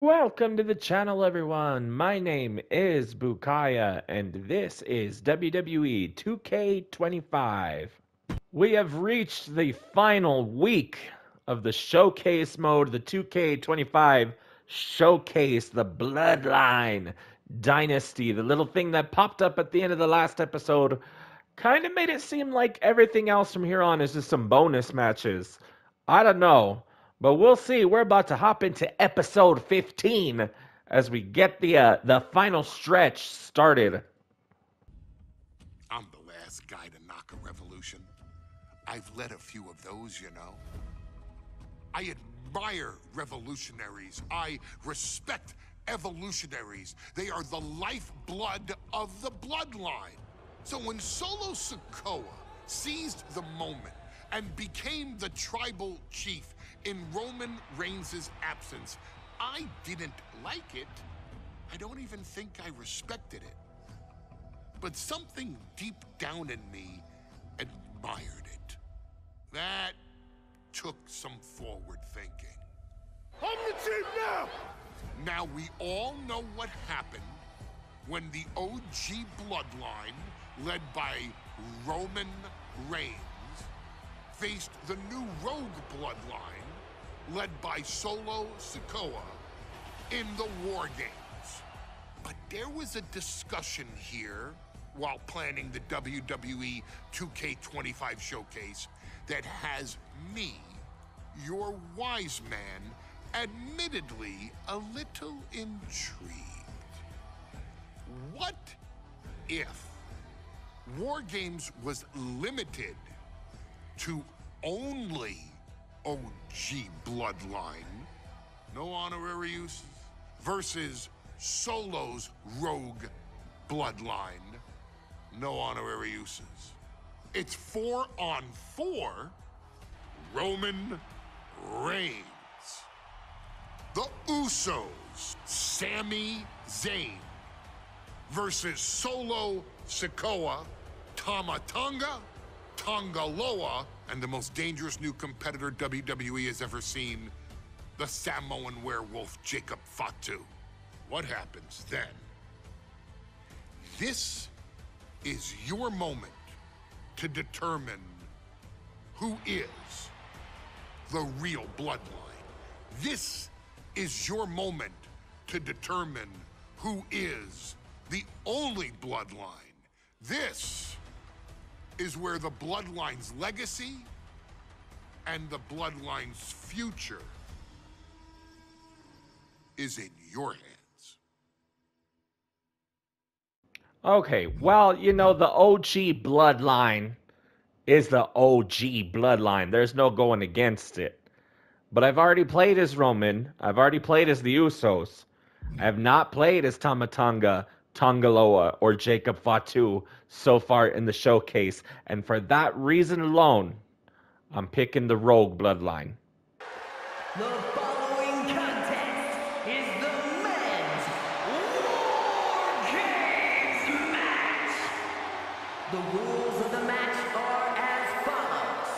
Welcome to the channel, everyone. My name is Bukaya, and this is WWE 2K25. We have reached the final week of the showcase mode, the 2K25 showcase, the Bloodline Dynasty. The little thing that popped up at the end of the last episode kind of made it seem like everything else from here on is just some bonus matches. I don't know. But we'll see. We're about to hop into episode 15 as we get the final stretch started. I'm the last guy to knock a revolution. I've led a few of those, you know. I admire revolutionaries. I respect evolutionaries. They are the lifeblood of the bloodline. So when Solo Sikoa seized the moment and became the tribal chief in Roman Reigns' absence, I didn't like it. I don't even think I respected it. But something deep down in me admired it. That took some forward thinking. I'm the chief now! Now we all know what happened when the OG Bloodline, led by Roman Reigns, faced the new Rouge Bloodline, led by Solo Sikoa, in the War Games. But there was a discussion here while planning the WWE 2K25 showcase that has me, your wise man, admittedly a little intrigued. What if War Games was limited to only OG Bloodline, no honorary uses, versus Solo's Rouge Bloodline, no honorary uses? It's 4-on-4 Roman Reigns. The Usos, Sami Zayn, versus Solo Sikoa, Tama Tonga, Tongaloa, and the most dangerous new competitor WWE has ever seen, the Samoan werewolf Jacob Fatu. What happens then? This is your moment to determine who is the real bloodline. This is your moment to determine who is the only bloodline. This is where the bloodline's legacy and the bloodline's future is in your hands. Okay, well, you know, the OG Bloodline is the OG Bloodline. There's no going against it. But I've already played as Roman. I've already played as the Usos. I have not played as Tama Tonga, Tongaloa, or Jacob Fatu so far in the showcase. And for that reason alone, I'm picking the Rouge Bloodline. The following contest is the men's War Games match. The rules of the match are as follows.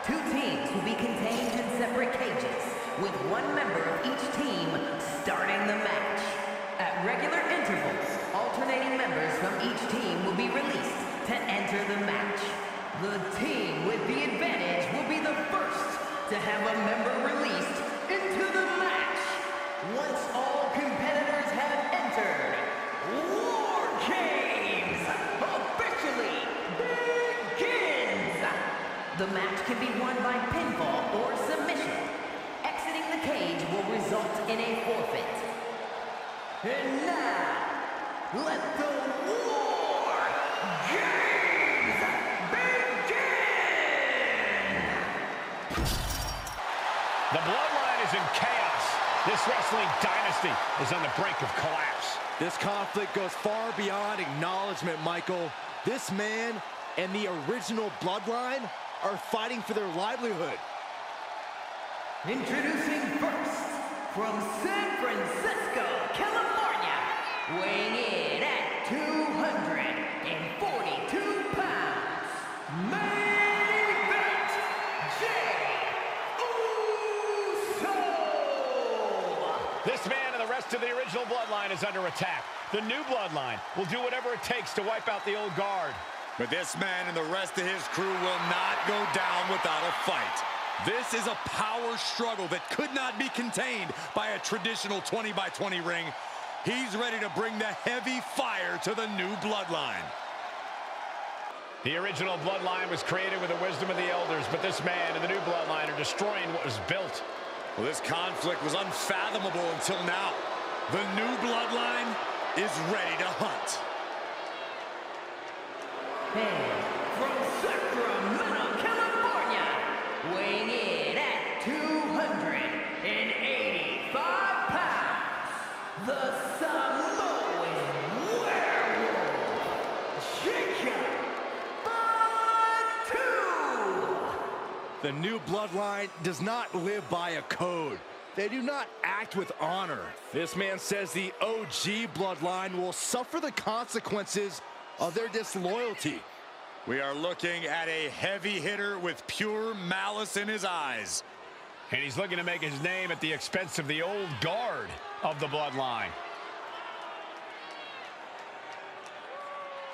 Two teams will be contained in separate cages, with one member of each team starting the match. At regular intervals, alternating members from each team will be released to enter the match. The team with the advantage will be the first to have a member released into the match. Once all competitors have entered, War Games officially begins. The match can be won by pinfall or submission. Exiting the cage will result in a forfeit. And now, let the War Games begin! The Bloodline is in chaos. This wrestling dynasty is on the brink of collapse. This conflict goes far beyond acknowledgement, Michael. This man and the original Bloodline are fighting for their livelihood. Introducing first, from San Francisco, California, weighing in at 242 pounds, main event, Jey Uso! This man and the rest of the original Bloodline is under attack. The new Bloodline will do whatever it takes to wipe out the old guard. But this man and the rest of his crew will not go down without a fight. This is a power struggle that could not be contained by a traditional 20-by-20 ring. He's ready to bring the heavy fire to the new Bloodline. The original Bloodline was created with the wisdom of the elders, but this man and the new Bloodline are destroying what was built. Well, this conflict was unfathomable until now. The new Bloodline is ready to hunt. And from Sacramento, California, weighing in at 285 pounds, the Samoan werewolf, Jacob Fatu. The new Bloodline does not live by a code. They do not act with honor. This man says the OG Bloodline will suffer the consequences of their disloyalty. We are looking at a heavy hitter with pure malice in his eyes. And he's looking to make his name at the expense of the old guard of the Bloodline.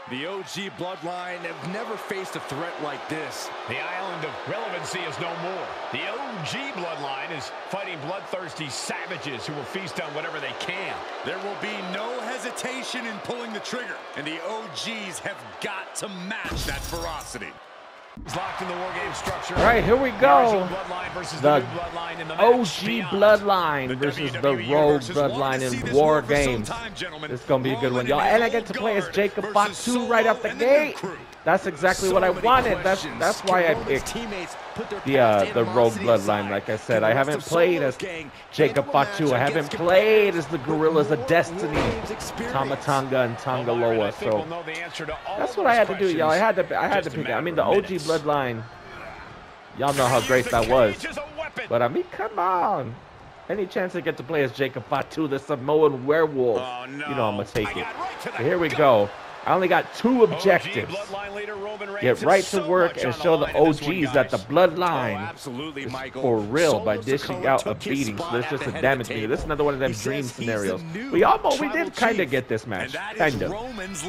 The OG Bloodline have never faced a threat like this. The island of relevancy is no more. The OG Bloodline is fighting bloodthirsty savages who will feast on whatever they can. There will be no hesitation in pulling the trigger, and the OGs have got to match that ferocity. He's locked in the war game structure. All right, here we go. The OG Bloodline versus the Rouge Bloodline in War Games. This is going to be a good one, y'all. And I get to play as Jacob Fatu right out the gate. That's exactly what I wanted. That's why I picked the Rouge Bloodline. Like I said, I haven't played as Jacob Fatu. I haven't played as the Gorillas of Destiny, Tamatanga and Tangaloa. So that's what I had to do, y'all. I had to pick it. I mean, the OG Bloodline, y'all know how great that was. But I mean, come on. Any chance I get to play as Jacob Fatu, the Samoan werewolf, you know I'm gonna take it. So here we go. I only got 2 objectives. Get right to work and show the OGs that the Bloodline is for real by dishing out a beating. So there's just a damage meter. This is another one of them dream scenarios. We did kind of get this match, kind of.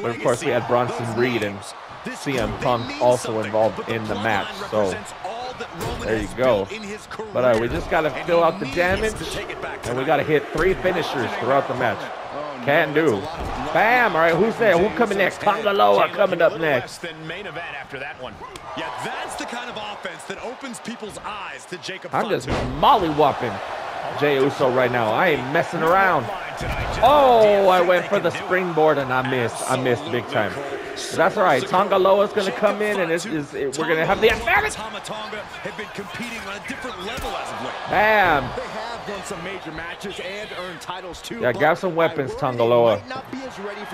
But of course we had Bronson Reed and CM Punk also involved in the match. So there you go. But all right, we just got to fill out the damage, and we got to hit 3 finishers throughout the match. Can do. Bam! All right, who's there? Who coming next? Tangaloa coming up next. Yeah, that's the kind of offense that opens people's eyes to Jacob I'm just molly-whopping Jey Uso right now. I ain't messing around. Oh, I went for the springboard and I missed. I missed big time. But that's all right. Tangaloa's going to come in and we're going to have the advantage. Have been competing on a different level as of late. Bam! They have won some major matches and earned titles too. Yeah, grab some weapons, Tangaloa.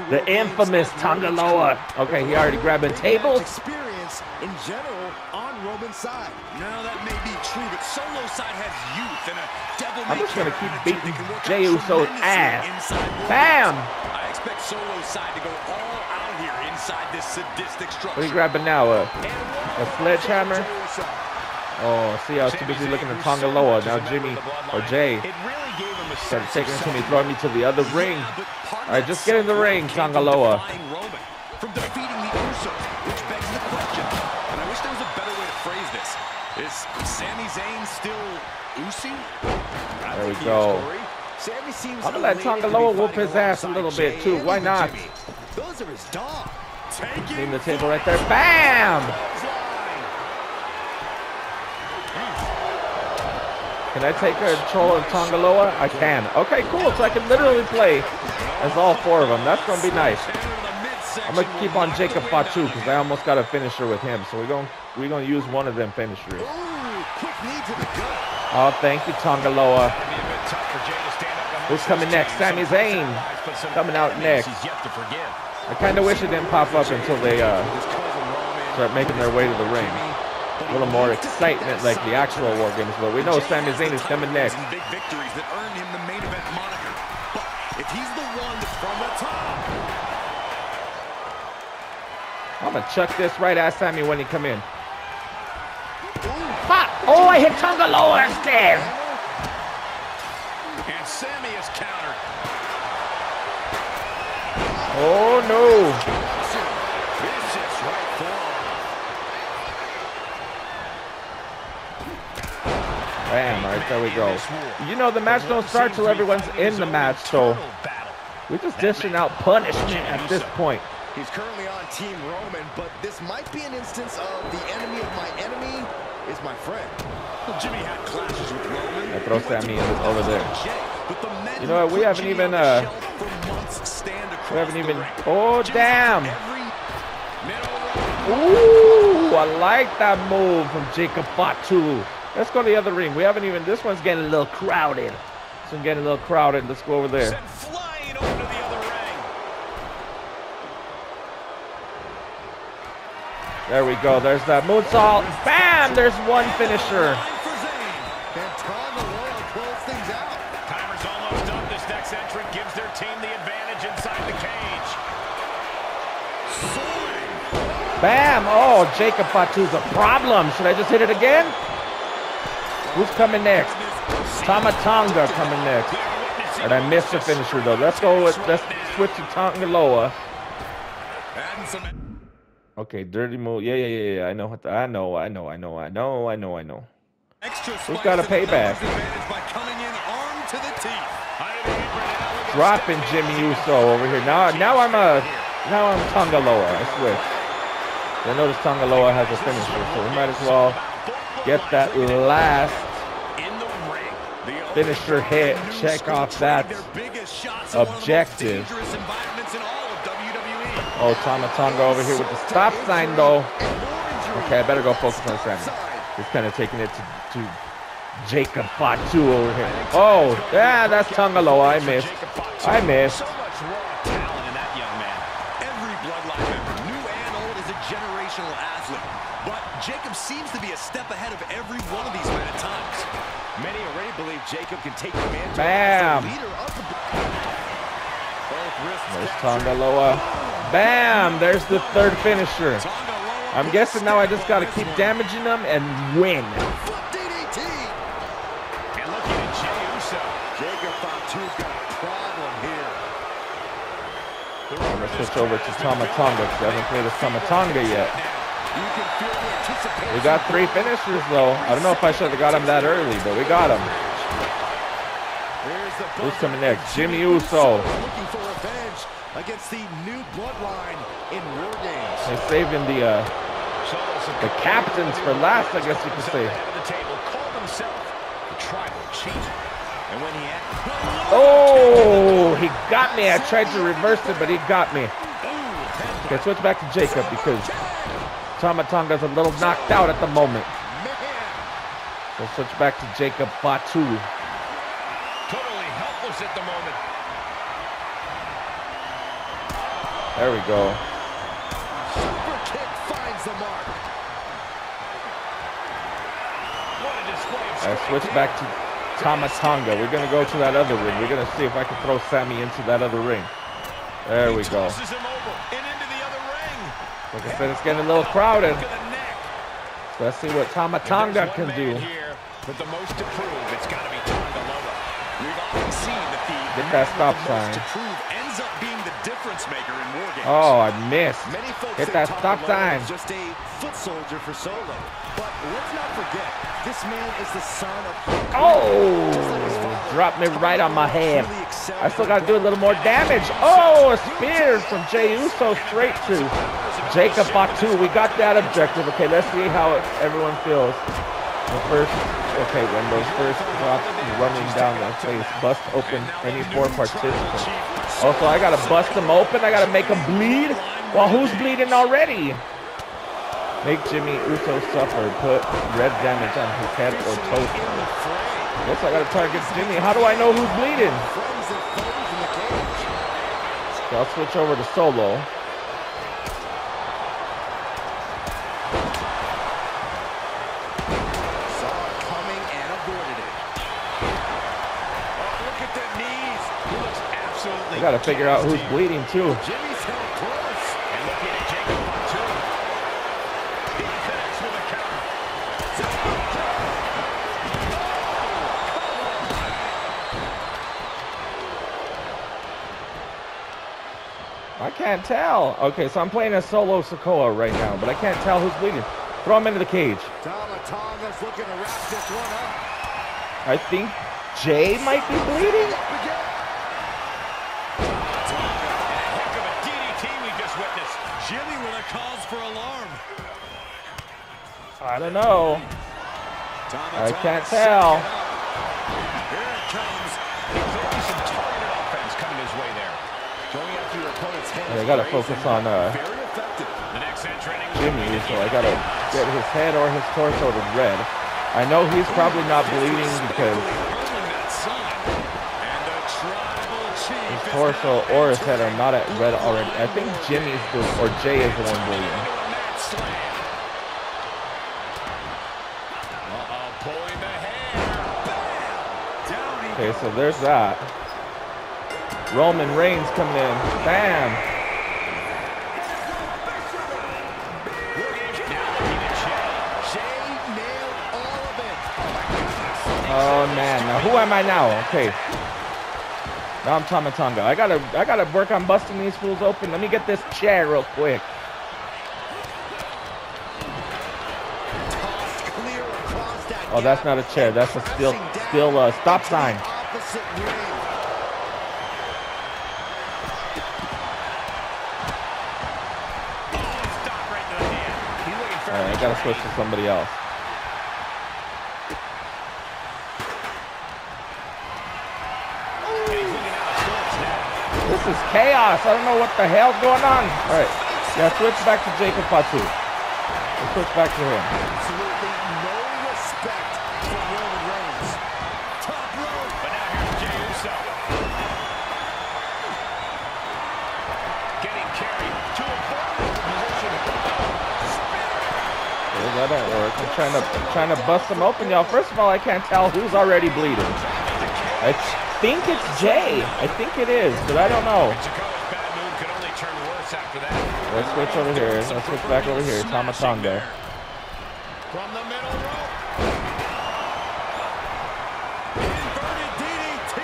The infamous Tangaloa. Okay, he already grabbing tables. Experience in general on Roman's side. Now that may be true, but Solo side has youth and a devil. I'm just going to keep beating Jey Uso's ass. Bam! I expect Solo side to go all out here inside this sadistic structure. What are you grabbing now? A sledgehammer? Oh, see, I was too busy looking at Tangaloa. Now Jimmy or Jay started taking it to me, throwing me to the other ring. All right, just get in the ring, Tangaloa. From defeating the Usos, which begs the question, and I wish there was a better way to phrase this. Is Sami Zayn still Usi? There we go. I'm gonna let Tangaloa whoop his ass a little bit too. Why not? Those are his dogs. Leave the table right there. Bam! Can I take control of Tangaloa? I can. Okay, cool. So I can literally play as all 4 of them. That's gonna be nice. I'm gonna keep on Jacob Fatu because I almost got a finisher with him. So we're gonna use one of them finishers. Oh, thank you, Tangaloa. Who's coming next? Sami Zayn coming out next. I kind of wish it didn't pop up until they start making their way to the ring. A little more excitement like the actual War Games, but we know Sami Zayn is coming next. Big victories that earn him the main event moniker. But if he's the one that's from the top, I'm gonna chuck this right at Sami when he come in. Oh, I hit Tangaloa instead. And Sami is countered. Oh no! Vicious right forearm. Bam! All right, there we go. You know the match don't start till everyone's in the match, so we're just dishing out punishment at this point. He's currently on Team Roman, but this might be an instance of the enemy of my enemy is my friend. Well, Jimmy had clashes with Roman. I throw Sammy over there. You know what? We haven't even Oh damn! Ooh, I like that move from Jacob Fatu. Let's go to the other ring. We haven't even. This one's getting a little crowded. This one's getting a little crowded. Let's go over there. Sent flying over to the other ring. There we go. There's that moonsault. Bam! There's one finisher. Timer's almost up. This next entrant gives their team the advantage inside the cage. Bam! Oh, Jacob Fatu's a problem. Should I just hit it again? Who's coming next? Tama Tonga coming next. And I missed the finisher though. Let's switch to Tongaloa. Okay, dirty move. Yeah. I know. Who's got a payback? Dropping Jimmy Uso over here. Now I'm Tongaloa. I switch. I notice Tongaloa has a finisher, so we might as well get that last finisher hit. Check off that objective. Oh, Tama Tonga over here with the stop sign, though. Okay, I better go focus on Sammy. He's kind of taking it to Jacob Fatu over here. Oh, yeah, that's Tongaloa. I missed. So much raw talent in that young man. Every Bloodline member, new and old, is a generational athlete. But Jacob seems to be a step ahead of every one of these men at times. Many already believe Jacob can take the mantle as the leader of the There's Tongaloa. Bam! There's the third finisher. I'm guessing now I just got to keep damaging them and win. And looking at Jey Uso. Jacob Fatu's got a problem here. I'm going to switch over to Tama Tonga because I haven't played as Tama Tonga yet. We got 3 finishers though. I don't know if I should have got him that early, but we got him. Who's coming next? Jimmy Uso. Looking for revenge against the new Bloodline in War Games. They're saving the captains for last, I guess you could say. Oh, he got me. I tried to reverse it, but he got me. Okay, switch back to Jacob because Tama Tonga's a little knocked out at the moment. So switch back to Jacob Fatu. Totally helpless at the moment. There we go. Super kick finds the mark. What a display of I switch back to Tama Tonga. We're going to go to that other ring. We're going to see if I can throw Sammy into that other ring. There we go. Tosses him over and into the other ring. Like I said, it's getting a little crowded. So let's see what Tama Tonga can do. Here, but the most to prove, it's got to be Tongaloa. We've often seen that the Get that stop most sign. to prove ends up being the difference maker in War Games. Oh, I missed. Many folks Hit say that stop Tongaloa sign. is just a foot soldier for Solo. But let's not forget, this man is the son of Oh, dropped me right on my head. I still got to do a little more damage. Oh, a spear from Jey Uso straight to Jacob Fatu. We got that objective. Okay, let's see how everyone feels. The first, okay, when those first drops running down the face, bust open any 4 participants. Also, I got to bust them open. I got to make them bleed. Well, who's bleeding already? Make Jimmy Uso suffer. Put red damage on his head or toast. Guess I gotta target Jimmy. How do I know who's bleeding? So I'll switch over to Solo. Saw it coming and avoided it. Oh, look at the knees. He looks absolutely. I gotta figure out who's bleeding too. Jimmy's held close. And looking at Jacob Fatu. He connects with a counter. I can't tell. Okay, so I'm playing as Solo Sikoa right now, but I can't tell who's bleeding. Throw him into the cage. Tonga's looking to wrap this one up. I think Jay might be bleeding. Heck of a DDT we just witnessed. Jimmy with a cause for alarm. I don't know. I can't tell. Here it comes. Clearly some targeted offense coming his way there. Going after your opponent's head. I gotta focus on very effective. The next entrant. Jimmy, so I gotta get his head or his torso to red. I know he's probably not bleeding because his torso or his head are not at red already. I think Jimmy's or Jay is the one bleeding. Okay, so there's that. Roman Reigns coming in. Bam! Oh man, now who am I now? Okay. Now I'm Tama Tonga. I gotta work on busting these fools open. Let me get this chair real quick. Oh, that's not a chair. That's a steel stop sign. Alright, I gotta switch to somebody else. This is chaos. I don't know what the hell's going on. Alright, yeah, switch back to Jacob Fatu. Let's switch back to him. Absolutely no respect for Roman Reigns. Top rope. But now here's Jey Uso. Getting carried to a position. That don't work. I'm trying to bust them open, y'all. First of all, I can't tell who's already bleeding. I think it's Jay. I think it is, but I don't know. Let's switch over here. Let's switch back over here. Tama Tonga. From the middle rope. Inverted DDT.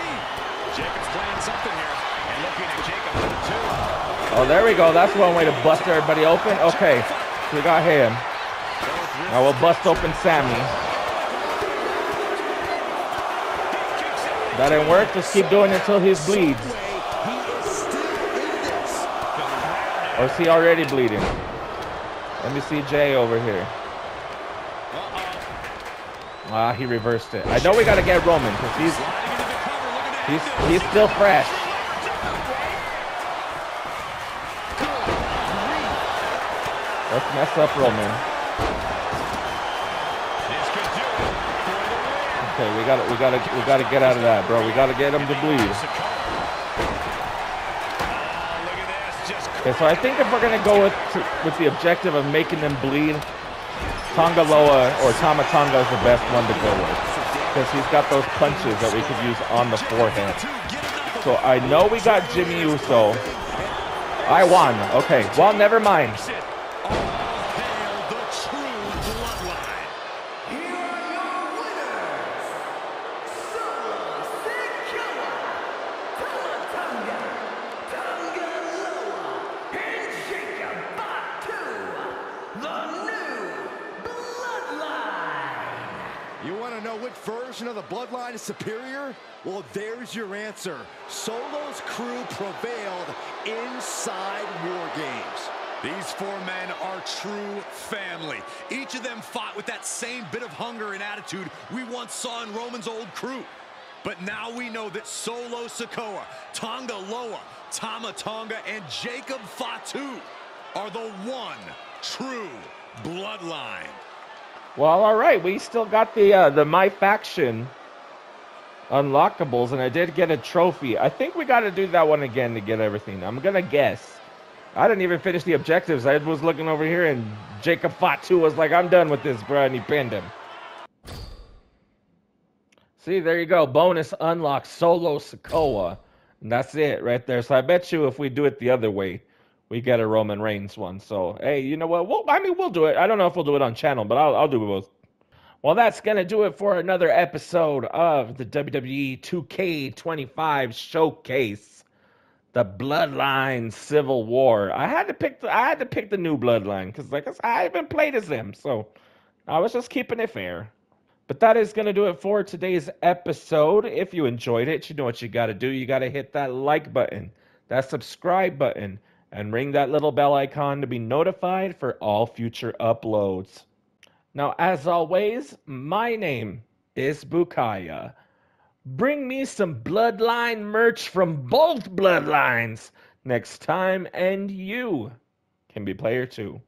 Jacob's playing something here. And looking at Jacob too. Oh, there we go. That's one way to bust everybody open. Okay, we got him. Now we'll bust open Sammy. That didn't work. Just keep doing it until he bleeds. Or is he already bleeding? Let me see Jay over here. Ah, he reversed it. I know we gotta get Roman because he's still fresh. Let's mess up Roman. Okay, we gotta get out of that, bro. We gotta get him to bleed. Okay, so I think if we're gonna go with the objective of making them bleed, Tonga Loa or Tama Tonga is the best one to go with because he's got those punches that we could use on the forehead. So I know we got Jimmy Uso. I won. Okay, well, never mind. Version of the Bloodline is superior? Well, there's your answer. Solo's crew prevailed inside War Games. These four men are true family. Each of them fought with that same bit of hunger and attitude we once saw in Roman's old crew. But now we know that Solo Sikoa, Tonga Loa, Tama Tonga, and Jacob Fatu are the one true Bloodline. Well, all right. We still got the My Faction unlockables, and I did get a trophy. I think we got to do that one again to get everything. I'm gonna guess. I didn't even finish the objectives. I was looking over here, and Jacob Fatu was like, "I'm done with this, bro," and he pinned him. See, there you go. Bonus unlock Solo Sikoa, and that's it right there. So I bet you if we do it the other way, we get a Roman Reigns one. So, hey, you know what? We'll do it. I don't know if we'll do it on channel, but I'll do it both. Well, that's going to do it for another episode of the WWE 2K25 Showcase. the Bloodline Civil War. I had to pick the new Bloodline because like I haven't played as them, so I was just keeping it fair. But that is going to do it for today's episode. If you enjoyed it, you know what you got to do. You got to hit that like button, that subscribe button, and ring that little bell icon to be notified for all future uploads. Now, as always, my name is Bukaya. Bring me some Bloodline merch from both Bloodlines next time, and you can be player 2.